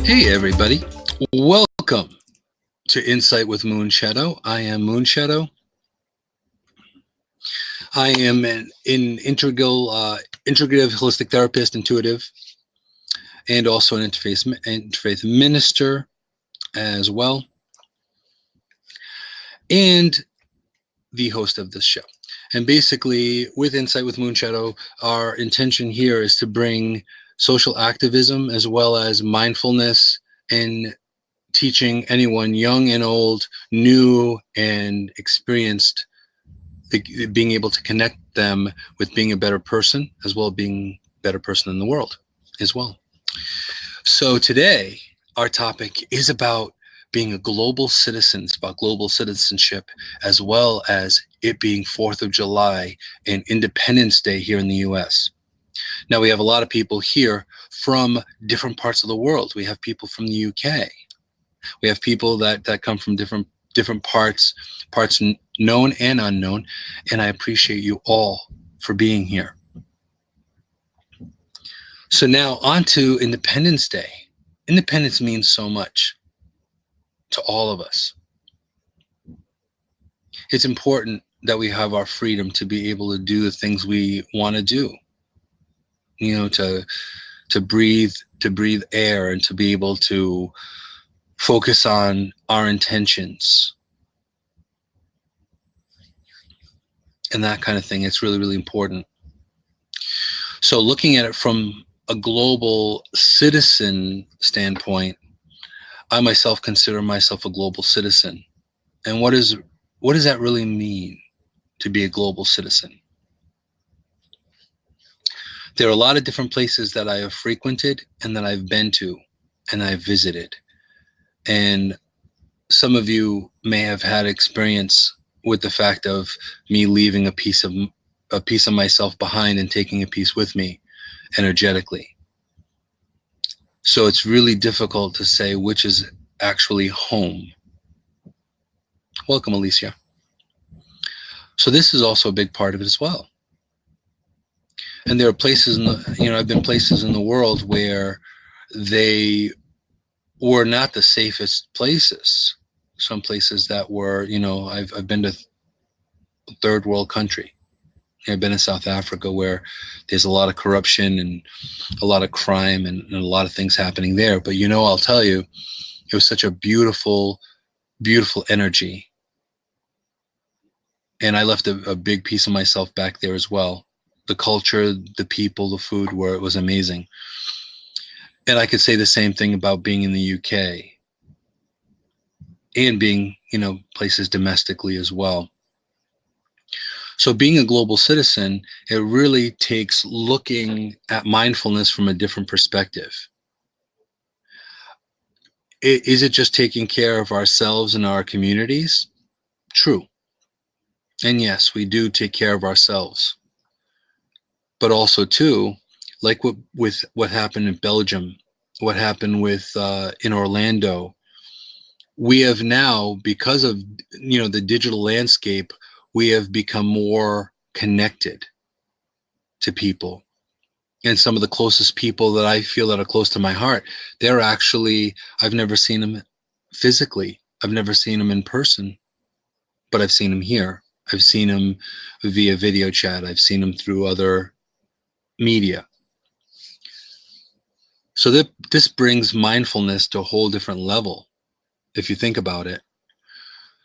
Hey everybody, welcome to Insight with Moonshadow. I am Moonshadow. I am an integrative holistic therapist, intuitive, and also an interfaith minister as well, and the host of this show. And basically, with Insight with Moonshadow, our intention here is to bring social activism as well as mindfulness and teaching anyone, young and old, new and experienced, being able to connect them with being a better person, as well as being a better person in the world as well. So today, our topic is about being a global citizen. It's about global citizenship, as well as it being 4th of July and Independence Day here in the US. Now, we have a lot of people here from different parts of the world. We have people from the UK. We have people that come from different parts known and unknown, and I appreciate you all for being here. So now on to Independence Day. Independence means so much to all of us. It's important that we have our freedom to be able to do the things we want to do. You know, to breathe air, and to be able to focus on our intentions and that kind of thing. It's really, really important. So looking at it from a global citizen standpoint, I myself consider myself a global citizen. And what does that really mean, to be a global citizen? There are a lot of different places that I have frequented and that I've been to and I've visited. And some of you may have had experience with the fact of me leaving a piece of myself behind and taking a piece with me energetically. So it's really difficult to say which is actually home. Welcome, Alicia. So this is also a big part of it as well. And there are places I've been places in the world where they were not the safest places. Some places that were, I've been to third world country. I've been in South Africa, where there's a lot of corruption and a lot of crime and a lot of things happening there. But I'll tell you, it was such a beautiful, beautiful energy. And I left a big piece of myself back there as well. The culture, the people, the food, where it was amazing. And I could say the same thing about being in the UK and being, places domestically as well. So being a global citizen, it really takes looking at mindfulness from a different perspective. Is it just taking care of ourselves and our communities? True. And yes, we do take care of ourselves. But also too, like with what happened in Belgium, what happened with in Orlando, we have now, because of the digital landscape, we have become more connected to people. And some of the closest people that I feel that are close to my heart, they're actually, I've never seen them physically. I've never seen them in person, but I've seen them here. I've seen them via video chat. I've seen them through other media. So this brings mindfulness to a whole different level, if you think about it.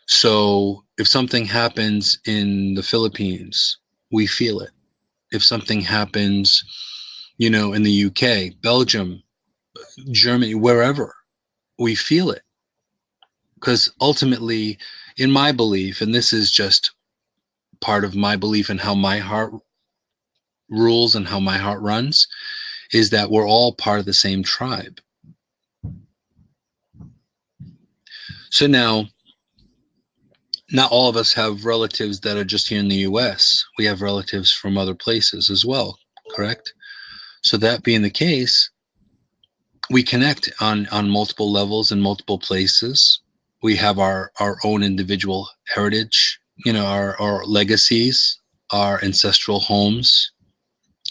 So if something happens in the Philippines, we feel it. If something happens, in the UK, Belgium, Germany, wherever, we feel it. Because ultimately, in my belief, and this is just part of my belief in how my heart rules and how my heart runs, is that we're all part of the same tribe. So now, not all of us have relatives that are just here in the US. We have relatives from other places as well, correct? So that being the case, we connect on multiple levels in multiple places. We have our own individual heritage, our legacies, our ancestral homes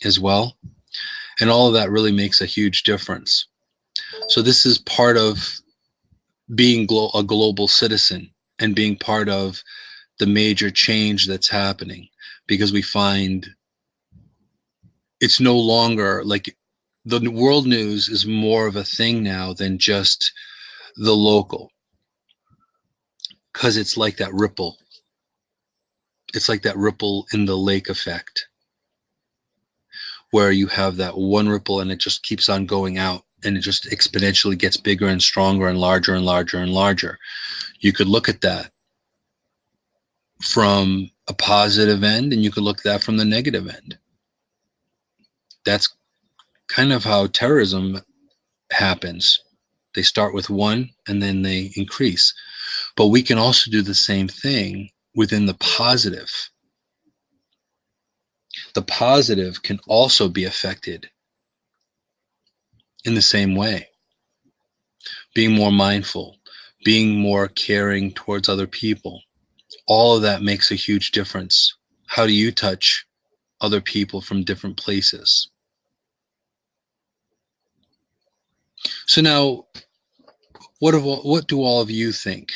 as well. And all of that really makes a huge difference. So this is part of being a global citizen and being part of the major change that's happening, because we find it's no longer like the world news is more of a thing now than just the local, because it's like that ripple. It's like that ripple in the lake effect, where you have that one ripple and it just keeps on going out, and it just exponentially gets bigger and stronger and larger and larger and larger. You could look at that from a positive end, and you could look at that from the negative end. That's kind of how terrorism happens. They start with one and then they increase. But we can also do the same thing within the positive. The positive can also be affected in the same way. Being more mindful, being more caring towards other people, all of that makes a huge difference. How do you touch other people from different places? So now, what do all of you think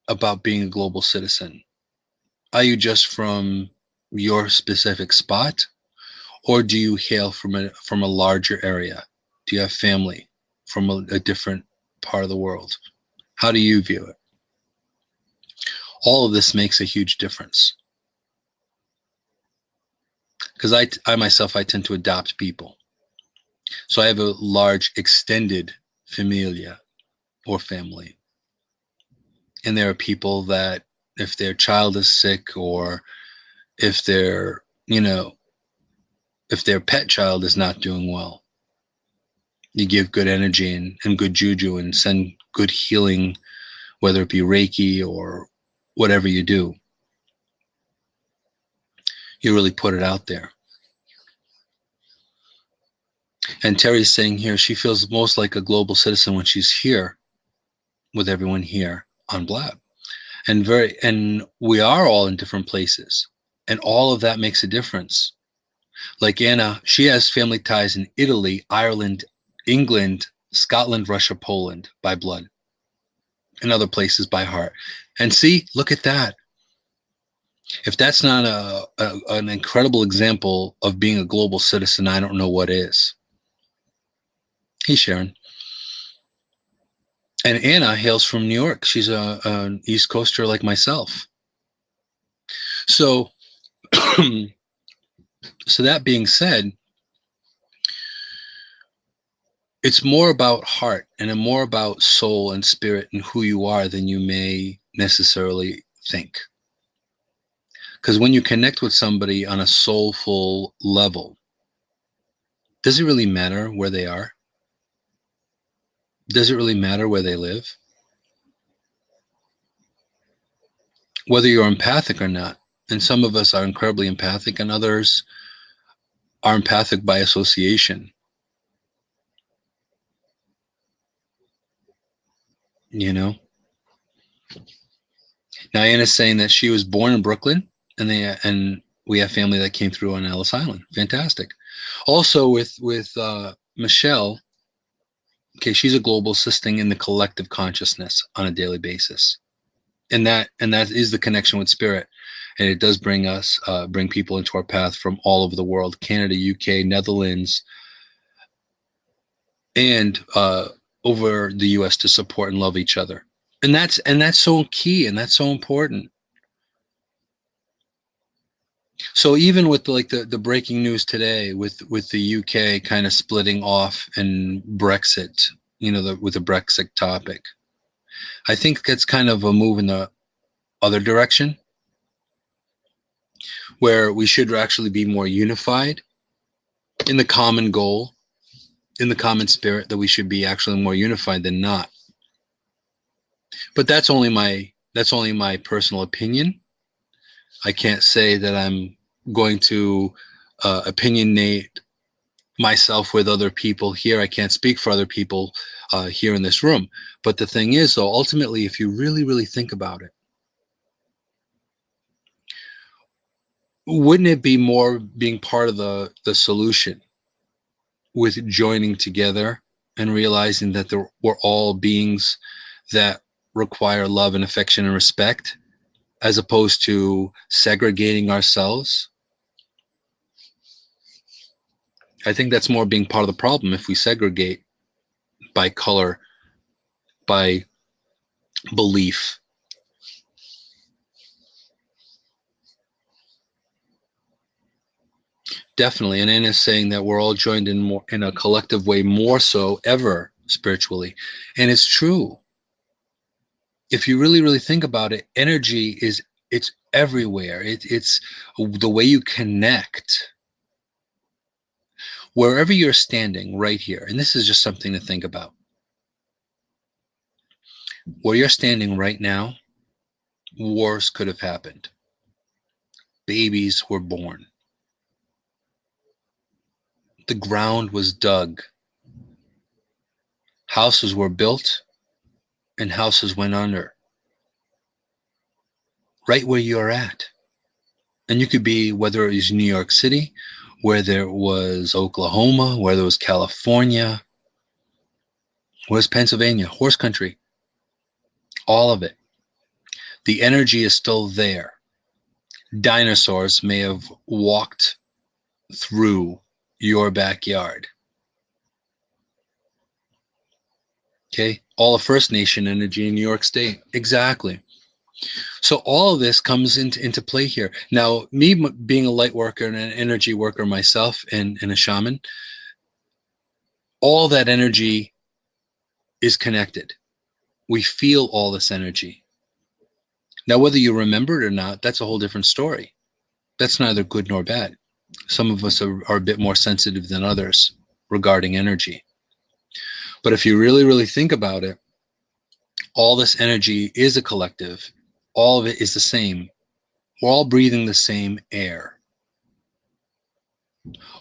about being a global citizen? Are you just from your specific spot, or do you hail from a larger area? Do you have family from a different part of the world? How do you view it? All of this makes a huge difference, because I myself, I tend to adopt people. So I have a large extended familia or family. And there are people that if their child is sick, or if their, if their pet child is not doing well, you give good energy and good juju and send good healing, whether it be Reiki or whatever you do. You really put it out there. And Terry's saying here she feels most like a global citizen when she's here with everyone here on Blab. And we are all in different places. And all of that makes a difference. Like Anna, she has family ties in Italy, Ireland, England, Scotland, Russia, Poland by blood, and other places by heart. And see, look at that. If that's not an incredible example of being a global citizen, I don't know what is. Hey, Sharon. And Anna hails from New York. She's an East Coaster like myself. So, so that being said, it's more about heart and more about soul and spirit and who you are than you may necessarily think. Because when you connect with somebody on a soulful level, does it really matter where they are? Does it really matter where they live? Whether you're empathic or not. And some of us are incredibly empathic, and others are empathic by association. You know, Diana's saying that she was born in Brooklyn, and we have family that came through on Ellis Island. Fantastic. Also with Michelle. Okay, she's a global assisting in the collective consciousness on a daily basis, and that is the connection with spirit, and it does bring people into our path from all over the world: Canada, UK, Netherlands, and over the US, to support and love each other. And that's so key, and that's so important. So even with the breaking news today with the UK kind of splitting off and Brexit, with the Brexit topic, I think that's kind of a move in the other direction, where we should actually be more unified in the common goal, in the common spirit, that we should be actually more unified than not. But that's only my personal opinion. I can't say that I'm going to opinionate myself with other people here. I can't speak for other people here in this room. But the thing is, though, ultimately, if you really, really think about it, wouldn't it be more being part of the solution with joining together and realizing that we're all beings that require love and affection and respect, as opposed to segregating ourselves. I think that's more being part of the problem if we segregate by color, by belief. Definitely. And Anna is saying that we're all joined in more in a collective way, more so ever spiritually. And it's true. If you really, really think about it, energy is it's everywhere. It's the way you connect. Wherever you're standing right here, and this is just something to think about. Where you're standing right now, wars could have happened. Babies were born. The ground was dug. Houses were built and houses went under. Right where you're at. And you could be, whether it was New York City, whether it was Oklahoma, whether it was California, where's Pennsylvania, horse country, all of it. The energy is still there. Dinosaurs may have walked through your backyard. Okay, all of First Nation energy in New York State. Exactly. So all of this comes into play here. Now, me being a light worker and an energy worker myself and a shaman, all that energy is connected. We feel all this energy. Now, whether you remember it or not, that's a whole different story. That's neither good nor bad. Some of us are a bit more sensitive than others regarding energy. But if you really, really think about it, all this energy is a collective. All of it is the same. We're all breathing the same air.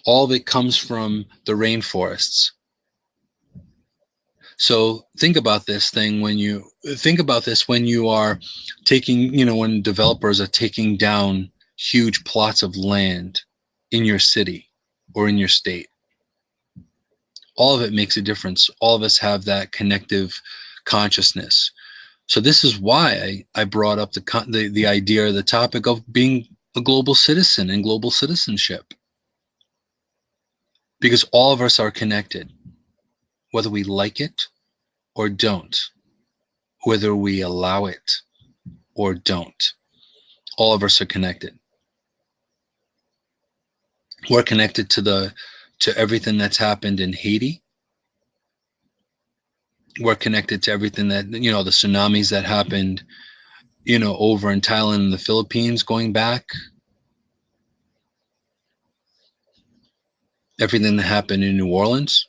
All of it comes from the rainforests. So think about this thing when you are taking, when developers are taking down huge plots of land in your city or in your state. All of it makes a difference. All of us have that connective consciousness. So this is why I brought up the idea, the topic of being a global citizen and global citizenship. Because all of us are connected, whether we like it or don't, whether we allow it or don't. All of us are connected. We're connected to everything that's happened in Haiti. We're connected to everything that, the tsunamis that happened, over in Thailand and the Philippines going back. Everything that happened in New Orleans.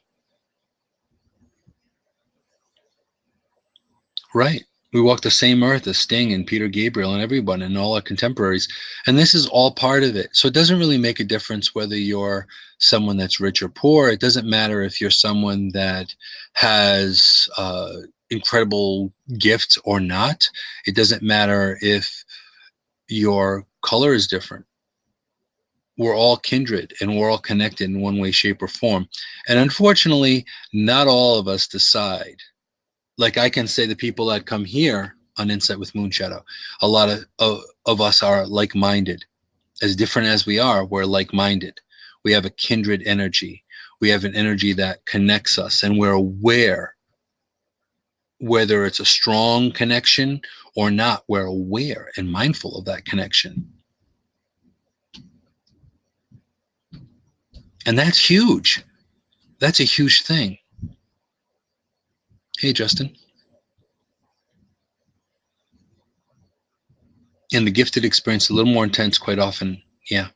Right. We walk the same earth as Sting and Peter Gabriel and everyone and all our contemporaries. And this is all part of it. So it doesn't really make a difference whether you're someone that's rich or poor. It doesn't matter if you're someone that has incredible gifts or not. It doesn't matter if your color is different. We're all kindred and we're all connected in one way, shape, or form. And unfortunately, not all of us decide. Like I can say the people that come here on Insight with Moonshadow, a lot of us are like-minded. As different as we are, we're like-minded. We have a kindred energy. We have an energy that connects us, and we're aware, whether it's a strong connection or not, we're aware and mindful of that connection. And that's huge. That's a huge thing. Hey, Justin. And the gifted experience a little more intense quite often. Yeah.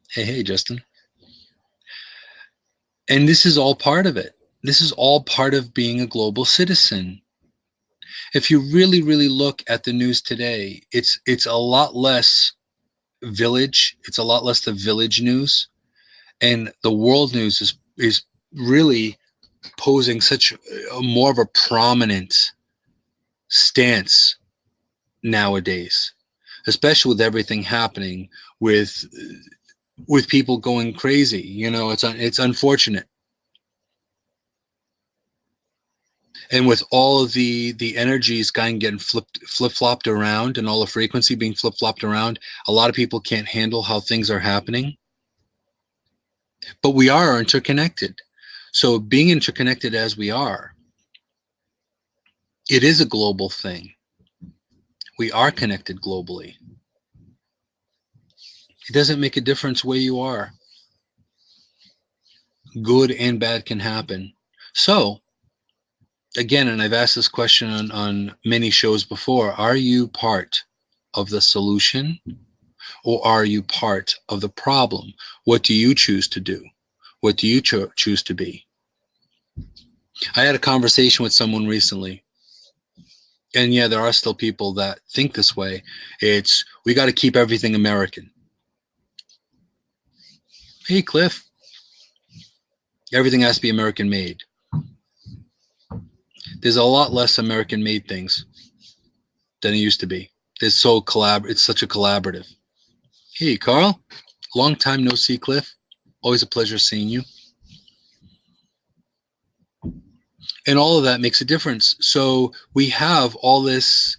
Hey, Justin. And this is all part of it. This is all part of being a global citizen. If you really, really look at the news today, it's a lot less village. It's a lot less the village news. And the world news is really posing such more of a prominent stance nowadays, especially with everything happening with people going crazy. It's unfortunate. And with all of the energies kind of getting flip-flopped around, and all the frequency being flip-flopped around, a lot of people can't handle how things are happening. But we are interconnected. So being interconnected as we are, it is a global thing. We are connected globally. It doesn't make a difference where you are. Good and bad can happen. So, again, and I've asked this question on many shows before, are you part of the solution, or are you part of the problem? What do you choose to do? What do you choose to be? I had a conversation with someone recently, and yeah, there are still people that think this way. It's, we got to keep everything American. Hey, Cliff, everything has to be American made. There's a lot less American made things than it used to be. It's such a collaborative. Hey, Carl, long time no see, Cliff. Always a pleasure seeing you. And all of that makes a difference. So we have all this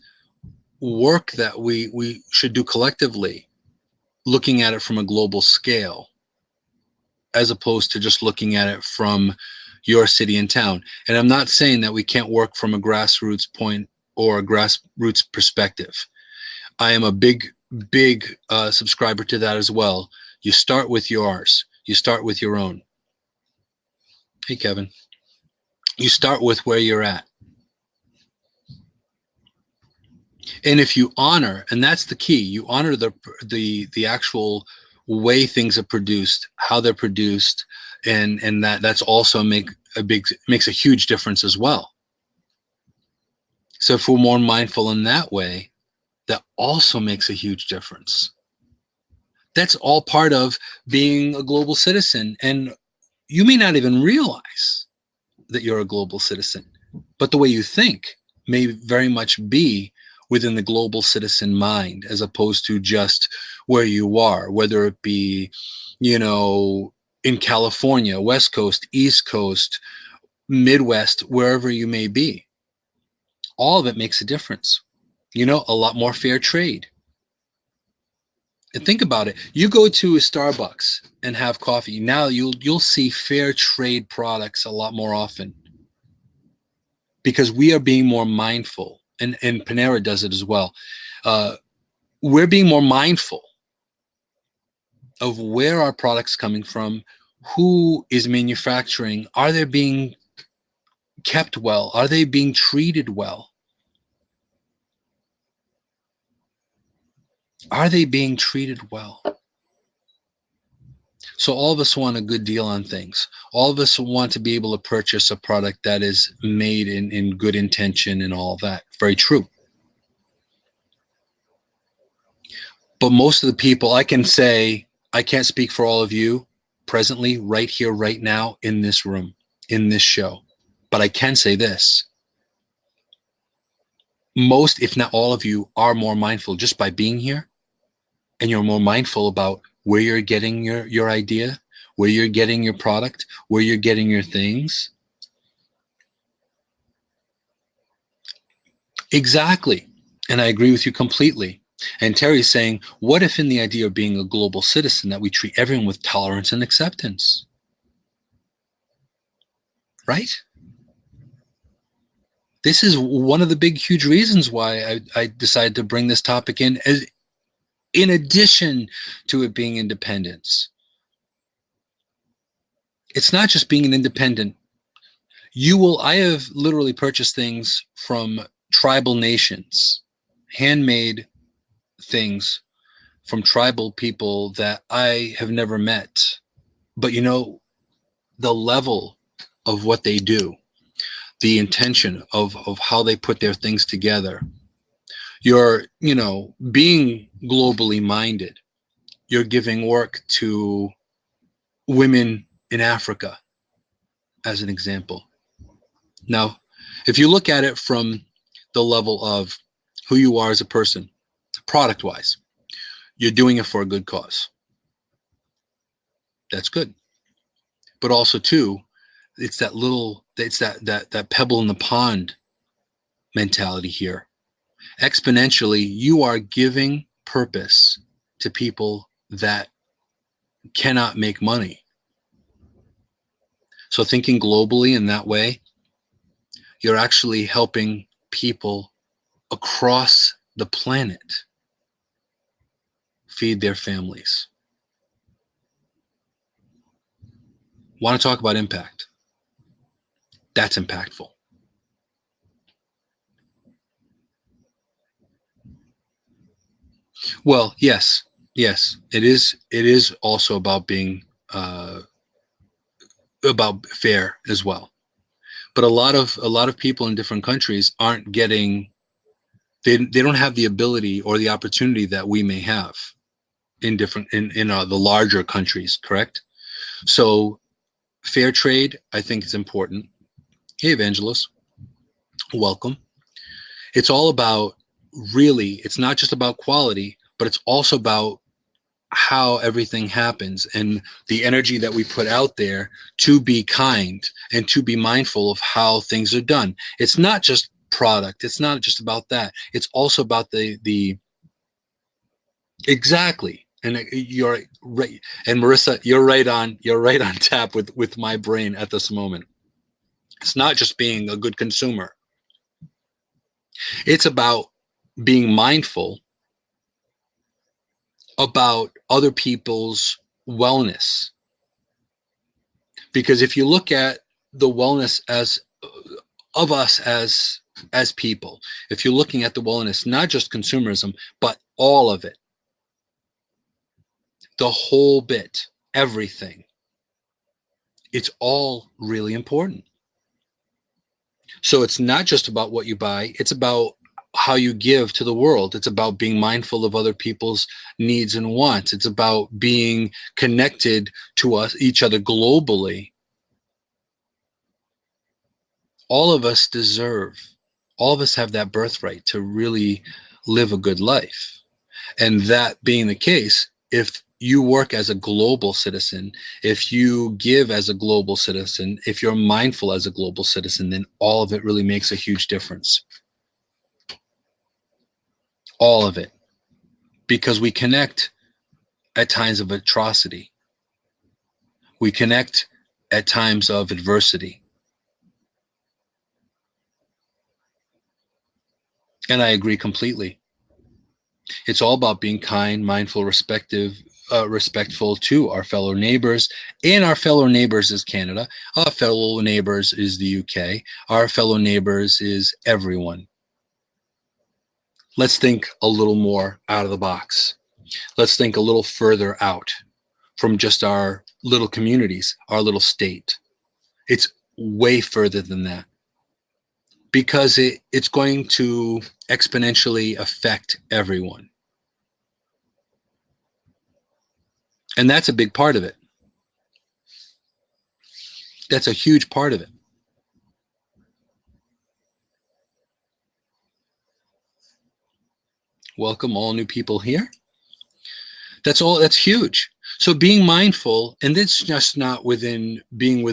work that we should do collectively, looking at it from a global scale, as opposed to just looking at it from your city and town. And I'm not saying that we can't work from a grassroots point or a grassroots perspective. I am a big subscriber to that as well. You start with yours. You start with your own. Hey, Kevin. You start with where you're at. And if you honor, and that's the key, you honor the actual way things are produced, how they're produced, and that's also makes a huge difference as well. So if we're more mindful in that way, that also makes a huge difference. That's all part of being a global citizen. And you may not even realize that you're a global citizen, but the way you think may very much be within the global citizen mind, as opposed to just where you are, whether it be, in California, West Coast, East Coast, Midwest, wherever you may be. All of it makes a difference. A lot more fair trade. And think about it. You go to a Starbucks and have coffee. Now you'll see fair trade products a lot more often, because we are being more mindful, and Panera does it as well. We're being more mindful of where our products coming from, who is manufacturing, are they being kept well, are they being treated well, are they being treated well? So all of us want a good deal on things. All of us want to be able to purchase a product that is made in good intention and all that. Very true. But most of the people, I can say, I can't speak for all of you presently, right here, right now, in this room, in this show. But I can say this. Most, if not all of you, are more mindful just by being here. And you're more mindful about where you're getting your idea, where you're getting your product, where you're getting your things. Exactly. And I agree with you completely. And Terry's saying, what if in the idea of being a global citizen that we treat everyone with tolerance and acceptance? Right? This is one of the big, huge reasons why I decided to bring this topic in addition to it being independence. It's not just being an independent. I have literally purchased things from tribal nations, handmade things from tribal people that I have never met. But the level of what they do, the intention of how they put their things together. You're, being globally minded. You're giving work to women in Africa, as an example. Now, if you look at it from the level of who you are as a person, product-wise, you're doing it for a good cause. That's good. But also, too, it's that pebble in the pond mentality here. Exponentially, you are giving purpose to people that cannot make money. So thinking globally in that way, you're actually helping people across the planet feed their families. Want to talk about impact? That's impactful. Well, yes, yes, it is. It is also about being about fair as well. But a lot of people in different countries aren't getting. They don't have the ability or the opportunity that we may have in different in the larger countries. Correct. So fair trade, I think, is important. Hey, Evangelist, welcome. It's all about, really, it's not just about quality, but it's also about how everything happens and the energy that we put out there to be kind and to be mindful of how things are done. It's not just product. It's not just about that. It's also about the exactly. And you're right. And Marissa, you're right on tap with my brain at this moment. It's not just being a good consumer. It's about being mindful about other people's wellness. Because if you look at the wellness as of us as people, if you're looking at the wellness, not just consumerism, but all of it, the whole bit, everything, it's all really important. So it's not just about what you buy, it's about how you give to the world. It's about being mindful of other people's needs and wants. It's about being connected to us, each other globally. All of us deserve, all of us have that birthright to really live a good life. And that being the case, if you work as a global citizen, if you give as a global citizen, if you're mindful as a global citizen, then all of it really makes a huge difference. All of it. Because we connect at times of atrocity, we connect at times of adversity. And I agree completely. It's all about being kind, mindful, respectful to our fellow neighbors. And our fellow neighbors is Canada. Our fellow neighbors is the UK. Our fellow neighbors is everyone. Let's think a little more out of the box. Let's think a little further out from just our little communities, our little state. It's way further than that, because it's going to exponentially affect everyone. And that's a big part of it. That's a huge part of it. Welcome all new people here. That's huge. So being mindful, and it's just not within being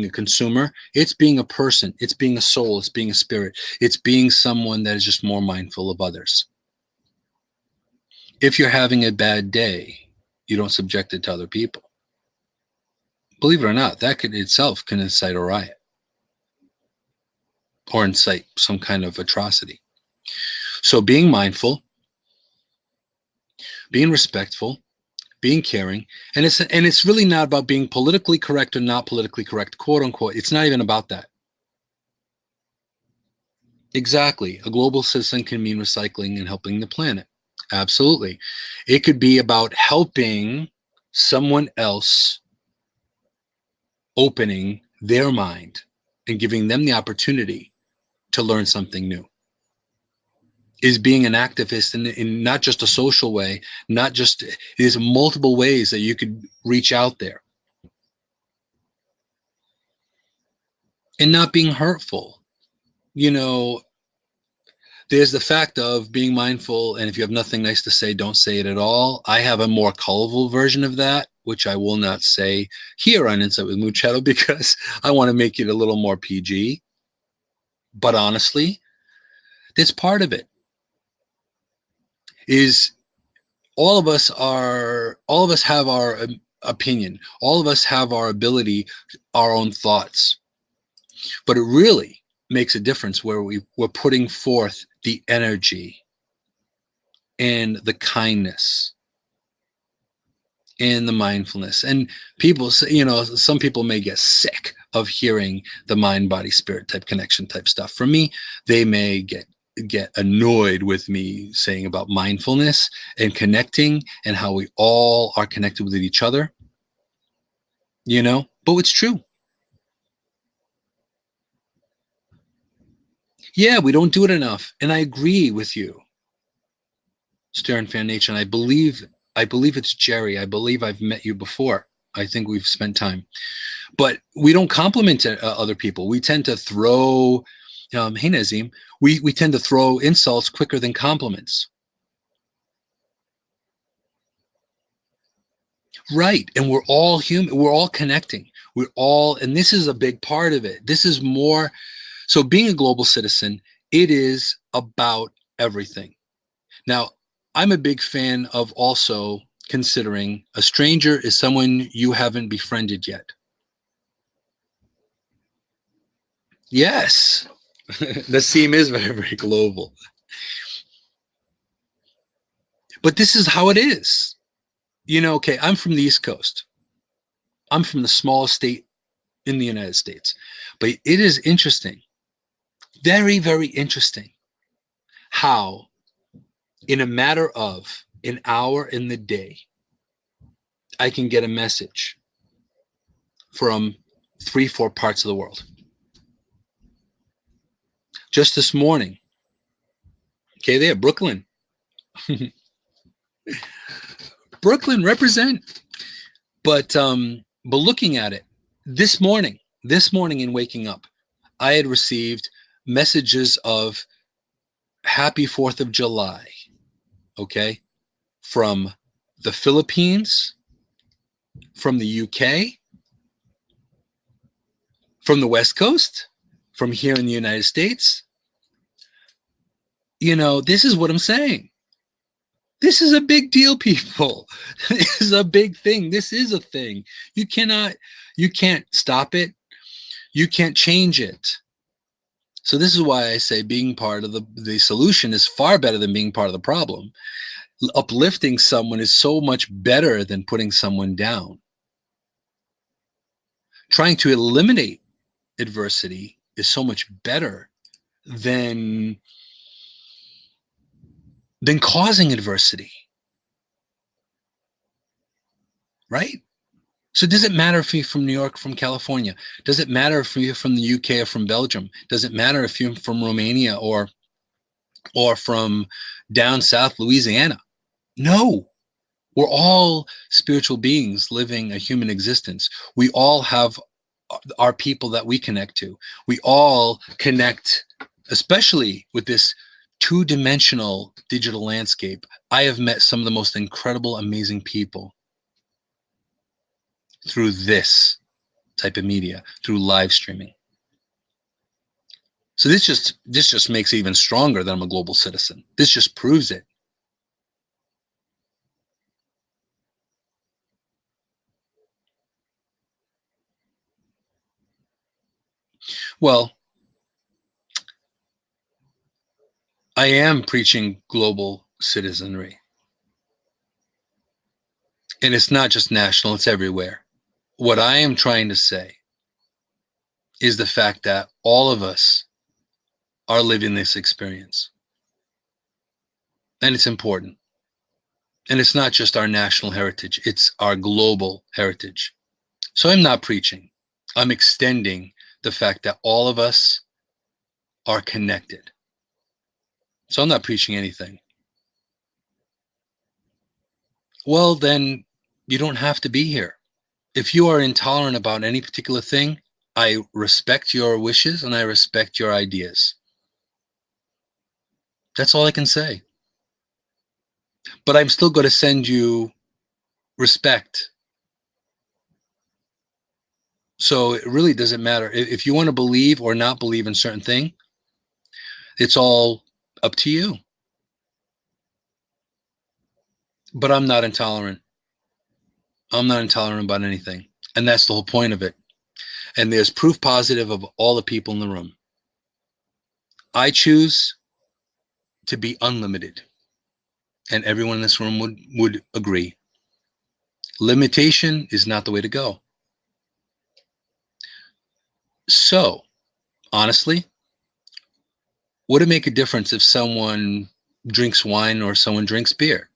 a consumer, it's being a person, it's being a soul, it's being a spirit, it's being someone that is just more mindful of others. If you're having a bad day, you don't subject it to other people. Believe it or not, that could itself can incite a riot or incite some kind of atrocity. So being mindful, being respectful, being caring, and it's really not about being politically correct or not politically correct, quote unquote. It's not even about that. Exactly. A global citizen can mean recycling and helping the planet. Absolutely. It could be about helping someone else, opening their mind and giving them the opportunity to learn something new. Is being an activist in not just a social way, not just, there's multiple ways that you could reach out there. And not being hurtful. You know, there's the fact of being mindful, and if you have nothing nice to say, don't say it at all. I have a more colorful version of that. which I will not say here on Insight with Moonshadow because I want to make it a little more PG. But honestly, that's part of it. Is all of us have our opinion. All of us have our ability, our own thoughts. But it really makes a difference where we're putting forth the energy and the kindness and the mindfulness. And people say, some people may get sick of hearing the mind body spirit type connection type stuff. For me, they may get annoyed with me saying about mindfulness and connecting and how we all are connected with each other, but it's true. Yeah, we don't do it enough. And I agree with you, Stern Fan Nation. I believe it's Jerry. I believe I've met you before. I think we've spent time. But we don't compliment other people. We tend to throw, hey Nazim, we tend to throw insults quicker than compliments. Right. And we're all human. We're all connecting. And this is a big part of it. This is more, so being a global citizen, it is about everything. Now, I'm a big fan of also considering a stranger is someone you haven't befriended yet. Yes. The theme is very, very global. But this is how it is. Okay, I'm from the East Coast. I'm from the smallest state in the United States. But it is interesting, very, very interesting, how in a matter of an hour in the day, I can get a message from 3-4 parts of the world. Just this morning, okay, there, Brooklyn. Brooklyn, represent. But looking at it, this morning in waking up, I had received messages of Happy 4th of July, okay, from the Philippines, from the UK, from the West Coast, from here in the United States. This is what I'm saying. This is a big deal, people. This is a big thing. This is a thing. You can't stop it. You can't change it. So this is why I say being part of the solution is far better than being part of the problem. Uplifting someone is so much better than putting someone down. Trying to eliminate adversity is so much better than causing adversity. Right? So does it matter if you're from New York, from California? Does it matter if you're from the UK or from Belgium? Does it matter if you're from Romania or from down south Louisiana? No. We're all spiritual beings living a human existence. We all have our people that we connect to. We all connect, especially with this two-dimensional digital landscape. I have met some of the most incredible, amazing people through this type of media, through live streaming. So this just makes it even stronger that I'm a global citizen. This just proves it. Well, I am preaching global citizenry. And it's not just national, it's everywhere. What I am trying to say is the fact that all of us are living this experience. And it's important. And it's not just our national heritage, it's our global heritage. So I'm not preaching. I'm extending the fact that all of us are connected. So I'm not preaching anything. Well, then you don't have to be here. If you are intolerant about any particular thing, I respect your wishes and I respect your ideas. That's all I can say. But I'm still going to send you respect So it really doesn't matter. If you want to believe or not believe in certain thing, it's all up to you. But I'm not intolerant. I'm not intolerant about anything. And that's the whole point of it. And there's proof positive of all the people in the room. I choose to be unlimited. And everyone in this room would agree. Limitation is not the way to go. So, honestly, would it make a difference if someone drinks wine or someone drinks beer?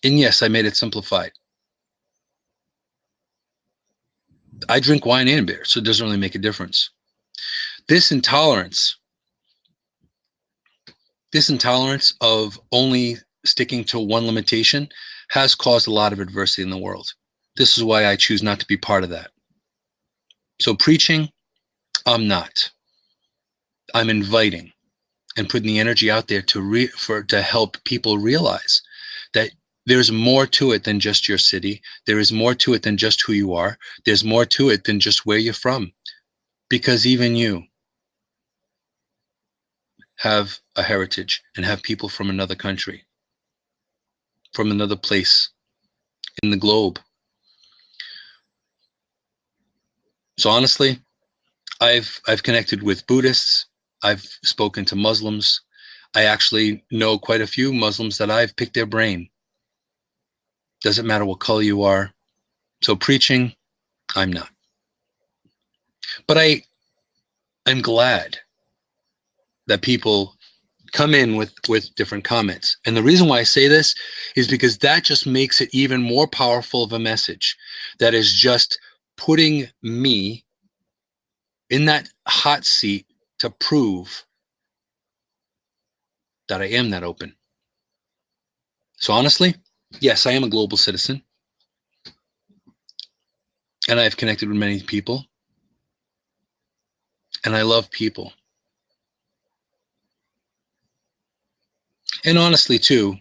And yes, I made it simplified. I drink wine and beer, so it doesn't really make a difference. This intolerance, this intolerance of only sticking to one limitation has caused a lot of adversity in the world. This is why I choose not to be part of that. So preaching, I'm not. I'm inviting and putting the energy out there to help people realize that there's more to it than just your city. There is more to it than just who you are. There's more to it than just where you're from. Because even you have a heritage and have people from another country, from another place in the globe. So honestly, I've connected with Buddhists. I've spoken to Muslims. I actually know quite a few Muslims that I've picked their brain. Doesn't matter what color you are. So preaching, I'm not. But I'm glad that people come in with different comments. And the reason why I say this is because that just makes it even more powerful of a message that is just putting me in that hot seat to prove that I am that open. So honestly, yes, I am a global citizen and I've connected with many people and I love people. And honestly too,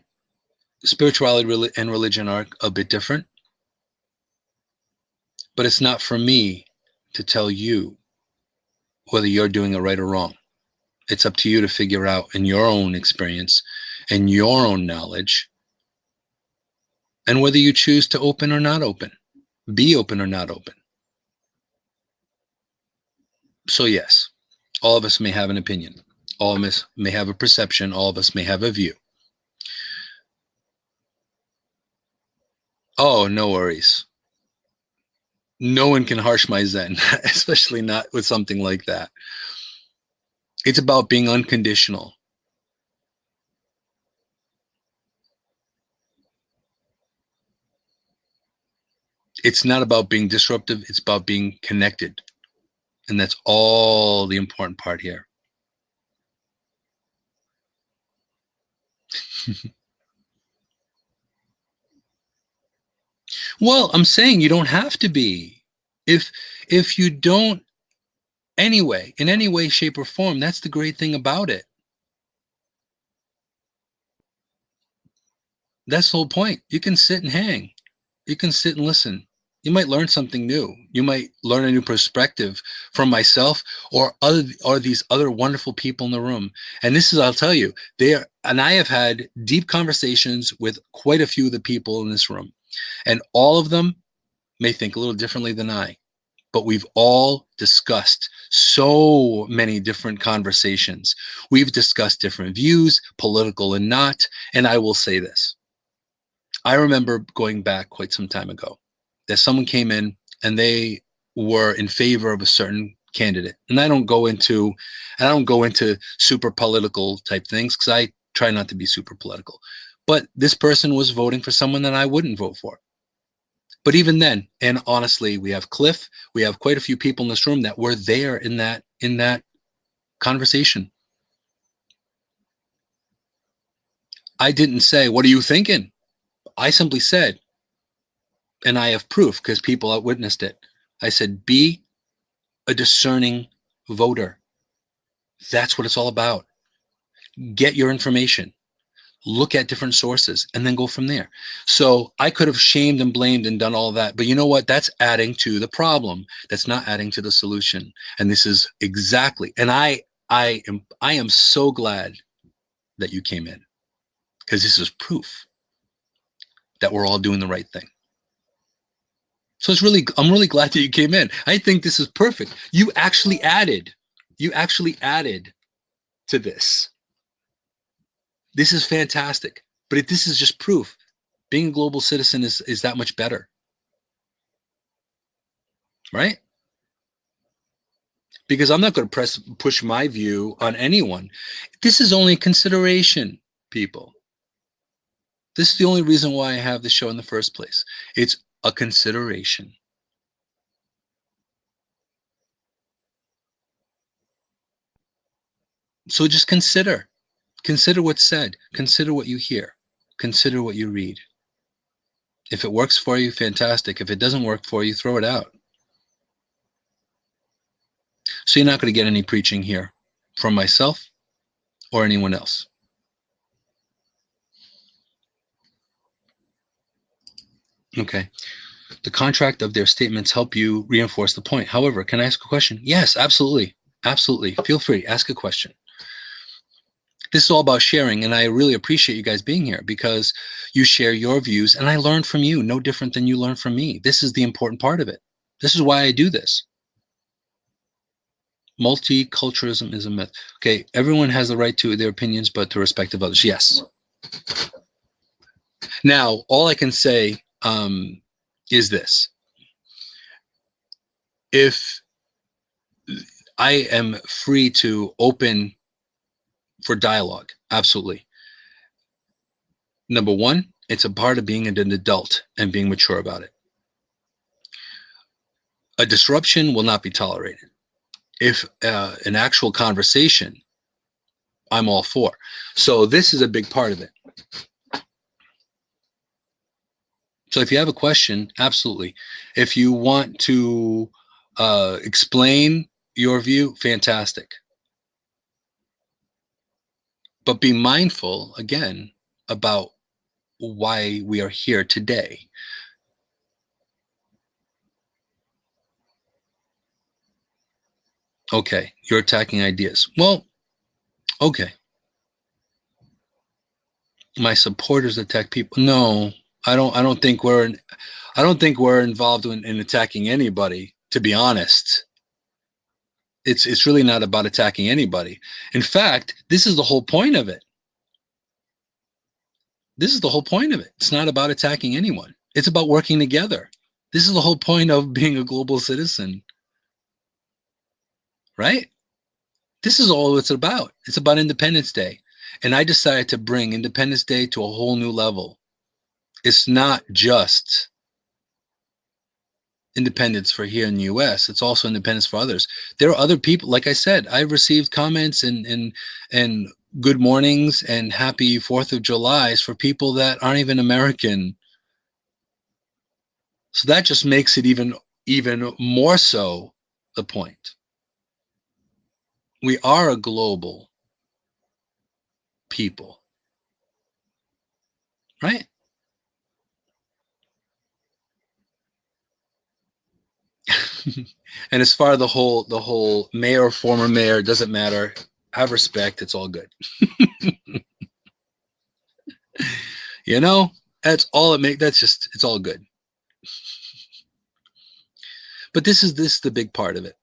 spirituality and religion are a bit different, but it's not for me to tell you whether you're doing it right or wrong. It's up to you to figure out in your own experience and your own knowledge and whether you choose to open or not open, be open or not open. So yes, all of us may have an opinion. All of us may have a perception. All of us may have a view. Oh, no worries. No one can harsh my Zen, especially not with something like that. It's about being unconditional. It's not about being disruptive. It's about being connected. And that's all the important part here. Well, I'm saying you don't have to be. If if you don't anyway, in any way, shape, or form, that's the great thing about it. That's the whole point. You can sit and hang. You can sit and listen. You might learn something new. You might learn a new perspective from myself or these other wonderful people in the room. And this is, I'll tell you, and I have had deep conversations with quite a few of the people in this room, and all of them may think a little differently than I. But we've all discussed so many different conversations. We've discussed different views, political and not. And I will say this. I remember going back quite some time ago that someone came in and they were in favor of a certain candidate. And I don't go into super political type things because I try not to be super political. But this person was voting for someone that I wouldn't vote for. But even then, and honestly, we have Cliff, we have quite a few people in this room that were there in that conversation. I didn't say, "What are you thinking?" I simply said, and I have proof because people have witnessed it. I said, "Be a discerning voter." That's what it's all about. Get your information. Look at different sources and then go from there. So I could have shamed and blamed and done all that, but you know what? That's adding to the problem. That's not adding to the solution. And this is exactly, and I am so glad that you came in, because this is proof that we're all doing the right thing. So I'm really glad that you came in. I think this is perfect. You actually added to this. This is fantastic. But this is just proof. Being a global citizen is that much better. Right? Because I'm not going to push my view on anyone. This is only consideration, people. This is the only reason why I have the show in the first place. It's a consideration. So just consider what's said, consider what you hear, consider what you read. If it works for you, fantastic. If it doesn't work for you, throw it out. So you're not going to get any preaching here from myself or anyone else. Okay. The contract of their statements help you reinforce the point. However, can I ask a question? Yes, absolutely. Absolutely. Feel free. Ask a question. This is all about sharing, and I really appreciate you guys being here, because you share your views and I learn from you, no different than you learn from me. This is the important part of it. This is why I do this. Multiculturalism is a myth. Okay, everyone has the right to their opinions, but to respect of others. Yes. Now, all I can say is this. If I am free to open for dialogue, absolutely. Number one, it's a part of being an adult and being mature about it. A disruption will not be tolerated. If an actual conversation, I'm all for. So this is a big part of it. So if you have a question, absolutely. If you want to explain your view, fantastic. But be mindful, again, about why we are here today. Okay, you're attacking ideas. Well, okay. My supporters attack people. No, I don't think we're involved in attacking anybody, to be honest. It's really not about attacking anybody. In fact, this is the whole point of it. This is the whole point of it. It's not about attacking anyone. It's about working together. This is the whole point of being a global citizen. Right? This is all it's about. It's about Independence Day. And I decided to bring Independence Day to a whole new level. It's not just independence for here in the US, it's also independence for others. There are other people, like I said, I received comments and good mornings and happy 4th of July's for people that aren't even American. So that just makes it even more so the point. We are a global people, right? And as far as the whole mayor or former mayor, doesn't matter. Have respect. It's all good. You know, that's all it makes. It's all good. But this is the big part of it.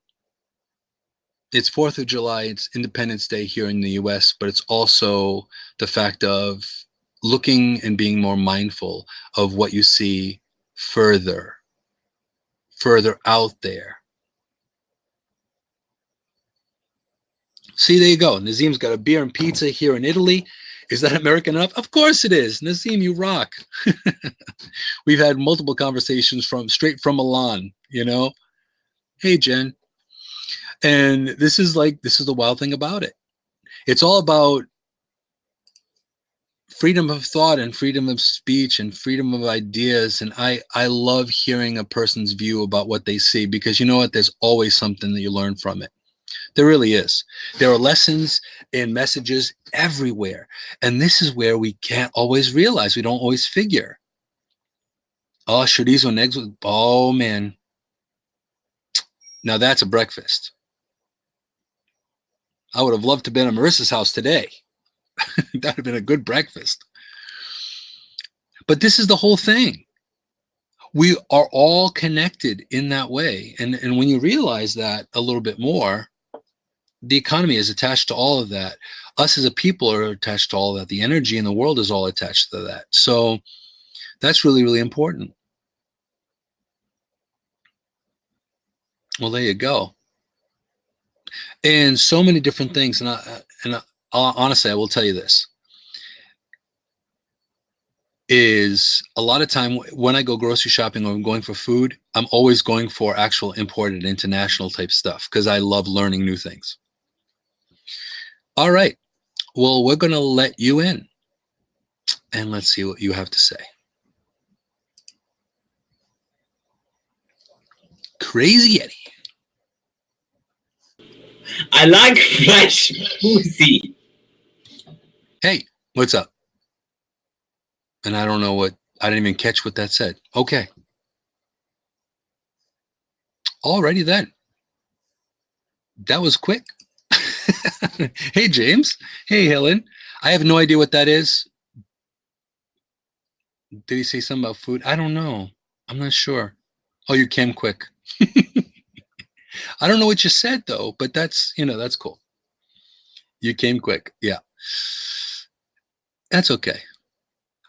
It's 4th of July. It's Independence Day here in the US, but it's also the fact of looking and being more mindful of what you see further out there. See, there you go. Nazim's got a beer and pizza here in Italy. Is that American enough? Of course it is. Nazim, you rock. We've had multiple conversations straight from Milan, you know? Hey, Jen. And this is the wild thing about it. It's all about freedom of thought and freedom of speech and freedom of ideas. And I love hearing a person's view about what they see, because you know what? There's always something that you learn from it. There really is. There are lessons and messages everywhere. And this is where we can't always realize, we don't always figure. Oh, chorizo and eggs with, oh man. Now that's a breakfast. I would have loved to have been at Marissa's house today. That would have been a good breakfast. But this is the whole thing. We are all connected in that way. And when you realize that a little bit more, the economy is attached to all of that. Us as a people are attached to all of that. The energy in the world is all attached to that. So that's really, really important. Well, there you go. And so many different things. Honestly, I will tell you this is a lot of time when I go grocery shopping or I'm going for food, I'm always going for actual imported international type stuff because I love learning new things. All right. Well, we're going to let you in and let's see what you have to say. Crazy Eddie. I like fresh pussy. Hey, what's up? And I don't know what, I didn't even catch what that said. Okay. Alrighty then. That was quick. Hey, James. Hey, Helen. I have no idea what that is. Did he say something about food? I don't know. I'm not sure. Oh, you came quick. I don't know what you said though, but that's, that's cool. You came quick. Yeah. That's okay.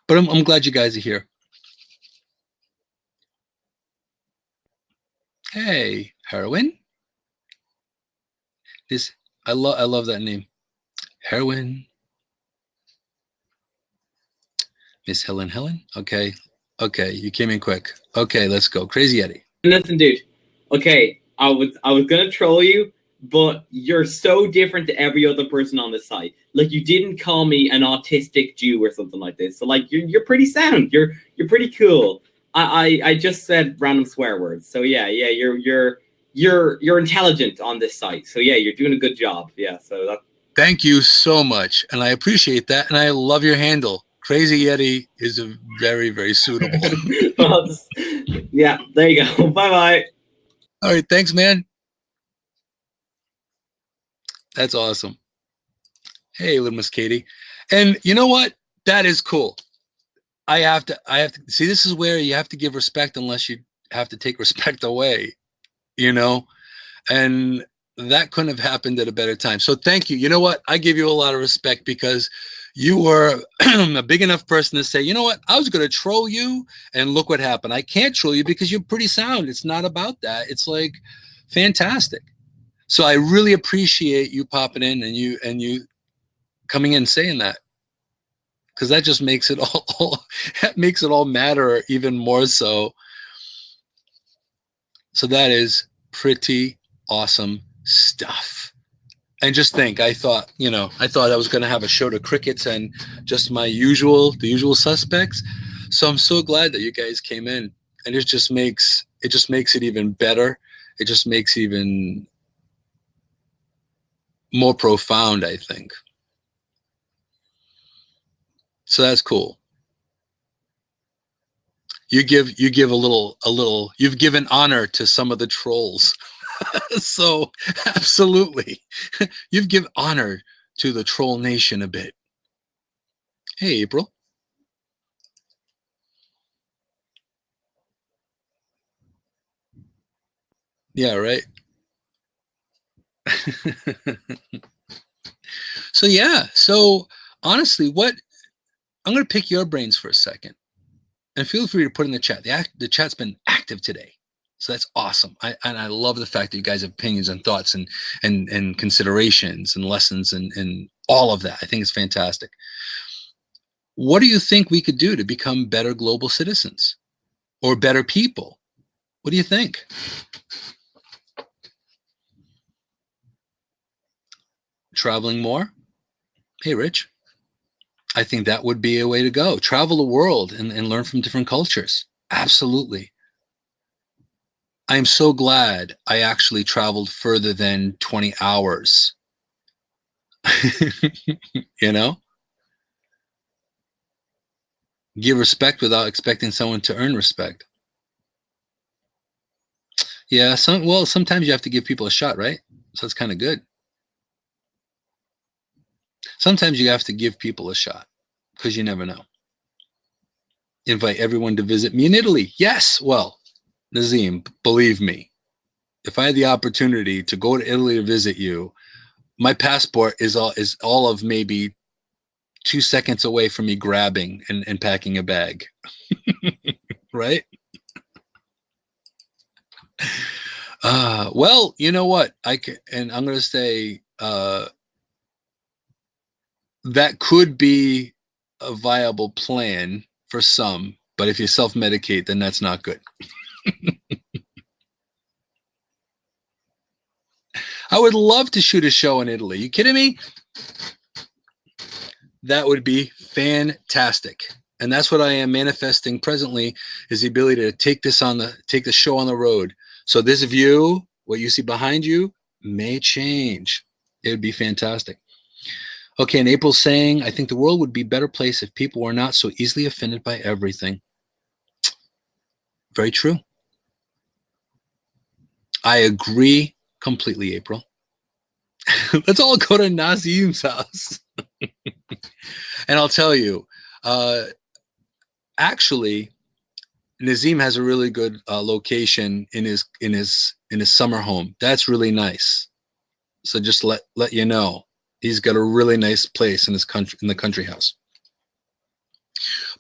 But I'm glad you guys are here. Hey, Heroin. This I love that name. Heroin. Miss Helen. Okay. Okay, you came in quick. Okay, let's go. Crazy Eddie. Listen, dude. Okay, I was gonna troll you, but you're so different to every other person on the site. Like you didn't call me an autistic Jew or something like this. So like you're pretty sound. You're pretty cool. I just said random swear words. So yeah, you're intelligent on this site. So yeah, you're doing a good job. Yeah, so that. Thank you so much, and I appreciate that, and I love your handle. Crazy Eddie is a very, very suitable. Well, yeah, there you go. Bye bye. All right, thanks, man. That's awesome. Hey, little Miss Katie. And you know what? That is cool. I have to see, this is where you have to give respect unless you have to take respect away, you know? And that couldn't have happened at a better time. So thank you. You know what? I give you a lot of respect because you were a big enough person to say, you know what? I was going to troll you and look what happened. I can't troll you because you're pretty sound. It's not about that. It's like fantastic. So I really appreciate you popping in and you coming in saying that, because that just makes it all that makes it all matter even more so. So that is pretty awesome stuff. And just think, I thought I was going to have a show to crickets and just the usual suspects. So I'm so glad that you guys came in, and it just makes it even better. It just makes it even more profound, I think. So that's cool. You give you've given honor to some of the trolls. So absolutely. You've given honor to the troll nation a bit. Hey, April. Yeah, right. So yeah, so honestly, what I'm going to pick your brains for a second, and feel free to put in the chat. The chat's been active today, so that's awesome. I love the fact that you guys have opinions and thoughts and considerations and lessons and all of that. I think it's fantastic. What do you think we could do to become better global citizens or better people? What do you think? Traveling more? Hey, Rich. I think that would be a way to go. Travel the world and learn from different cultures. Absolutely. I'm so glad I actually traveled further than 20 hours. You know, give respect without expecting someone to earn respect. Yeah, sometimes you have to give people a shot, right? So it's kind of good. Sometimes you have to give people a shot because you never know. Invite everyone to visit me in Italy. Yes. Well, Nazim, believe me, if I had the opportunity to go to Italy to visit you, my passport is all of maybe 2 seconds away from me grabbing and packing a bag. Right? Well, you know what? And I'm going to say that could be a viable plan for some, but if you self-medicate, then that's not good. I would love to shoot a show in Italy. You kidding me? That would be fantastic. And that's what I am manifesting presently, is the ability to take the show on the road. So this view, what you see behind you, may change. It would be fantastic. Okay, and April's saying, I think the world would be a better place if people were not so easily offended by everything. Very true. I agree completely, April. Let's all go to Nazim's house. And I'll tell you, uh, actually, Nazim has a really good location in his summer home. That's really nice. So just let you know, he's got a really nice place in the country house.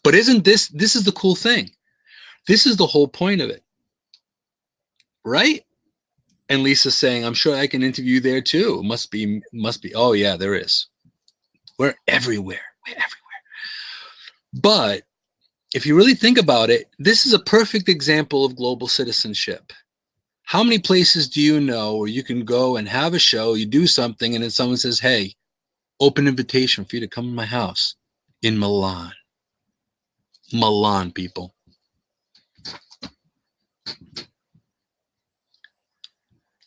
But isn't this is the cool thing? This is the whole point of it, right? And Lisa's saying, I'm sure I can interview there too. Must be. Oh yeah, there is. We're everywhere. We're everywhere. But if you really think about it, this is a perfect example of global citizenship. How many places do you know where you can go and have a show, you do something, and then someone says, hey, open invitation for you to come to my house in Milan? Milan, people.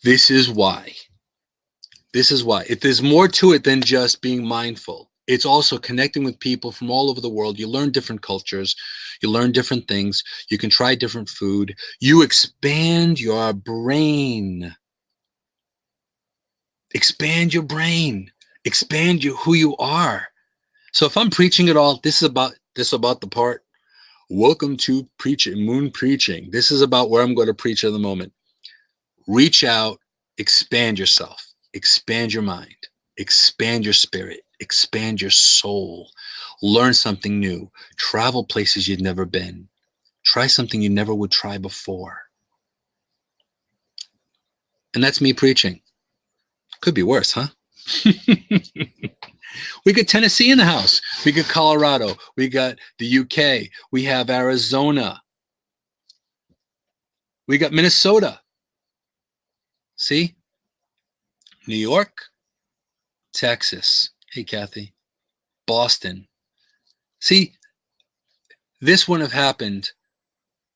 This is why. This is why. If there's more to it than just being mindful, it's also connecting with people from all over the world. You learn different cultures. You learn different things. You can try different food. You expand your brain. Expand your brain. Expand who you are. So if I'm preaching at all, this is about the part. Welcome to Moon Preaching. This is about where I'm going to preach at the moment. Reach out, expand yourself, expand your mind, expand your spirit, expand your soul, learn something new, travel places you've never been, try something you never would try before. And that's me preaching. Could be worse, huh? We got Tennessee in the house. We got Colorado. We got the UK. We have Arizona. We got Minnesota. See? New York, Texas. Hey, Kathy. Boston. See, this wouldn't have happened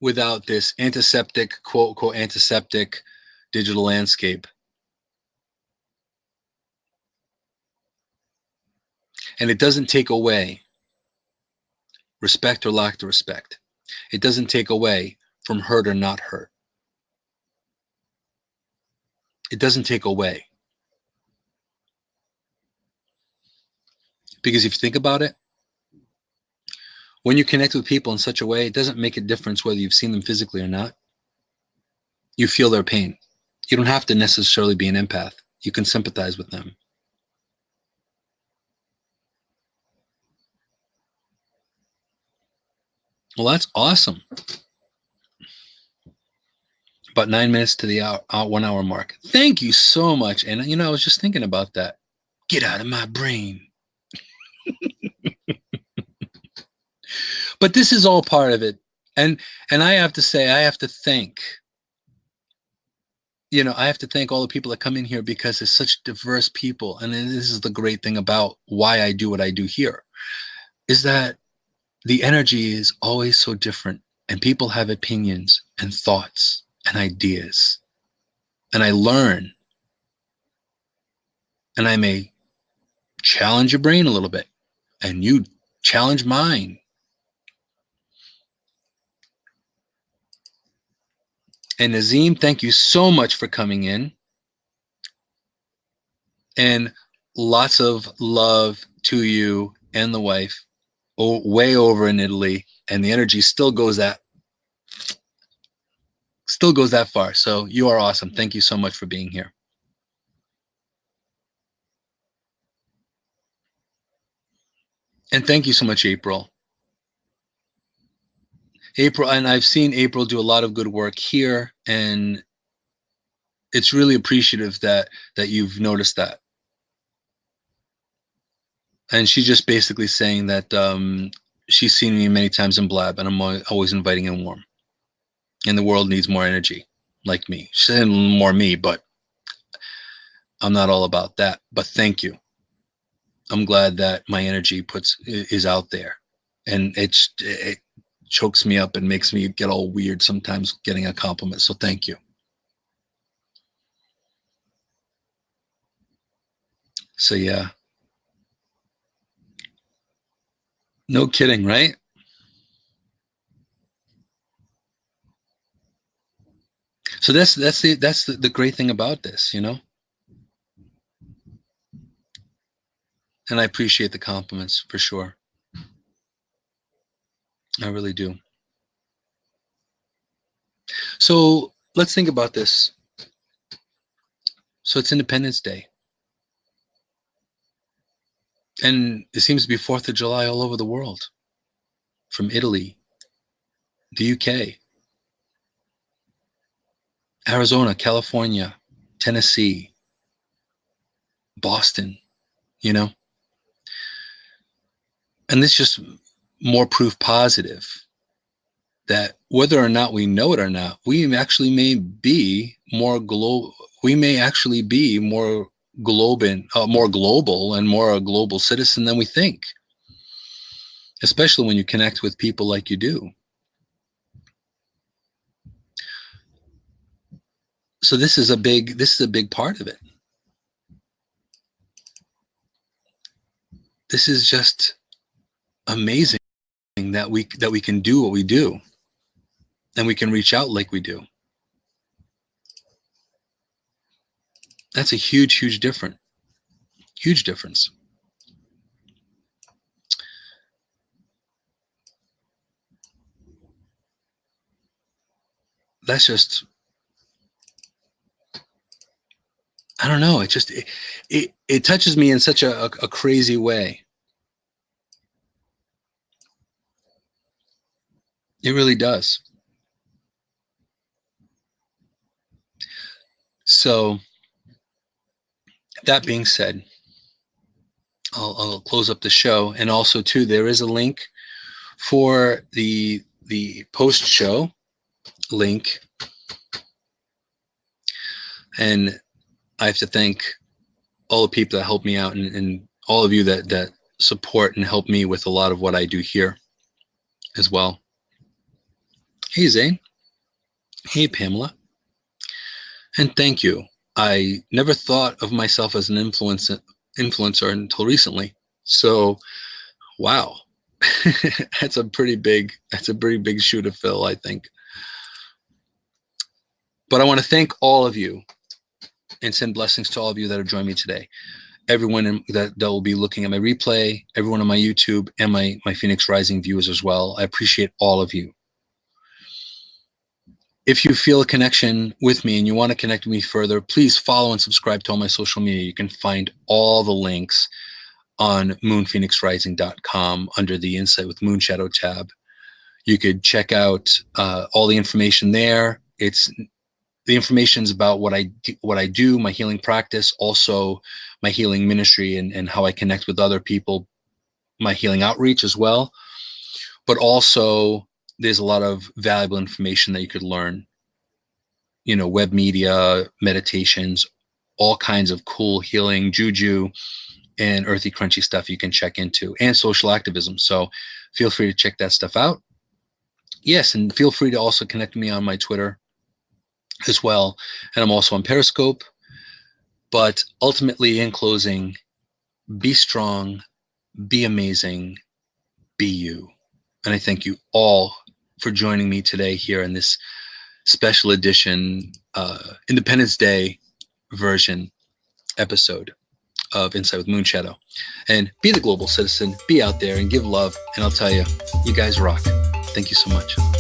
without this antiseptic, quote unquote, antiseptic digital landscape. And it doesn't take away respect or lack of respect. It doesn't take away from hurt or not hurt. It doesn't take away. Because if you think about it, when you connect with people in such a way, it doesn't make a difference whether you've seen them physically or not. You feel their pain. You don't have to necessarily be an empath. You can sympathize with them. Well, that's awesome. About 9 minutes to the 1 hour mark. Thank you so much. And I was just thinking about that. Get out of my brain. But this is all part of it. And I have to say, I have to thank all the people that come in here, because it's such diverse people. And this is the great thing about why I do what I do here, is that the energy is always so different, and people have opinions and thoughts and ideas, and I learn, and I may challenge your brain a little bit, and you challenge mine. And Nazim, thank you so much for coming in. And lots of love to you and the wife, way over in Italy. And the energy still goes that far. So you are awesome. Thank you so much for being here. And thank you so much, April. April, and I've seen April do a lot of good work here, and it's really appreciative that you've noticed that. And she's just basically saying that she's seen me many times in Blab, and I'm always inviting and warm. And the world needs more energy like me. She's saying more me, but I'm not all about that. But thank you. I'm glad that my energy is out there, and it chokes me up and makes me get all weird sometimes getting a compliment. So thank you. So yeah. No kidding, right? So that's the great thing about this, you know? And I appreciate the compliments for sure. I really do. So let's think about this. So it's Independence Day. And it seems to be 4th of July all over the world. From Italy, the UK, Arizona, California, Tennessee, Boston, you know? And this just more proof positive that whether or not we know it or not, we actually may be more global. We may actually be more global and more a global citizen than we think, especially when you connect with people like you do. So this is a big part of it. This is just amazing that we can do what we do, and we can reach out like we do. That's a huge difference. Huge difference. That's just, I don't know. It just it touches me in such a crazy way. It really does. So that being said, I'll close up the show. And also too, there is a link for the post show link. And I have to thank all the people that help me out, and all of you that support and help me with a lot of what I do here as well. Hey, Zane. Hey, Pamela. And thank you. I never thought of myself as an influencer until recently. So, wow. That's a pretty big shoe to fill, I think. But I want to thank all of you and send blessings to all of you that have joined me today. Everyone that will be looking at my replay, everyone on my YouTube, and my Phoenix Rising viewers as well. I appreciate all of you. If you feel a connection with me and you want to connect with me further, please follow and subscribe to all my social media. You can find all the links on moonphoenixrising.com under the Insight with Moonshadow tab. You could check out all the information there. The information is about what I do, my healing practice, also my healing ministry, and how I connect with other people, my healing outreach as well. But also, there's a lot of valuable information that you could learn. You know, web media, meditations, all kinds of cool healing, juju, and earthy, crunchy stuff you can check into, and social activism. So feel free to check that stuff out. Yes, and feel free to also connect with me on my Twitter as well. And I'm also on Periscope. But ultimately, in closing, be strong, be amazing, be you. And I thank you all for joining me today here in this special edition Independence Day version episode of Insight with Moonshadow. And be the global citizen, be out there and give love. And I'll tell you, you guys rock. Thank you so much.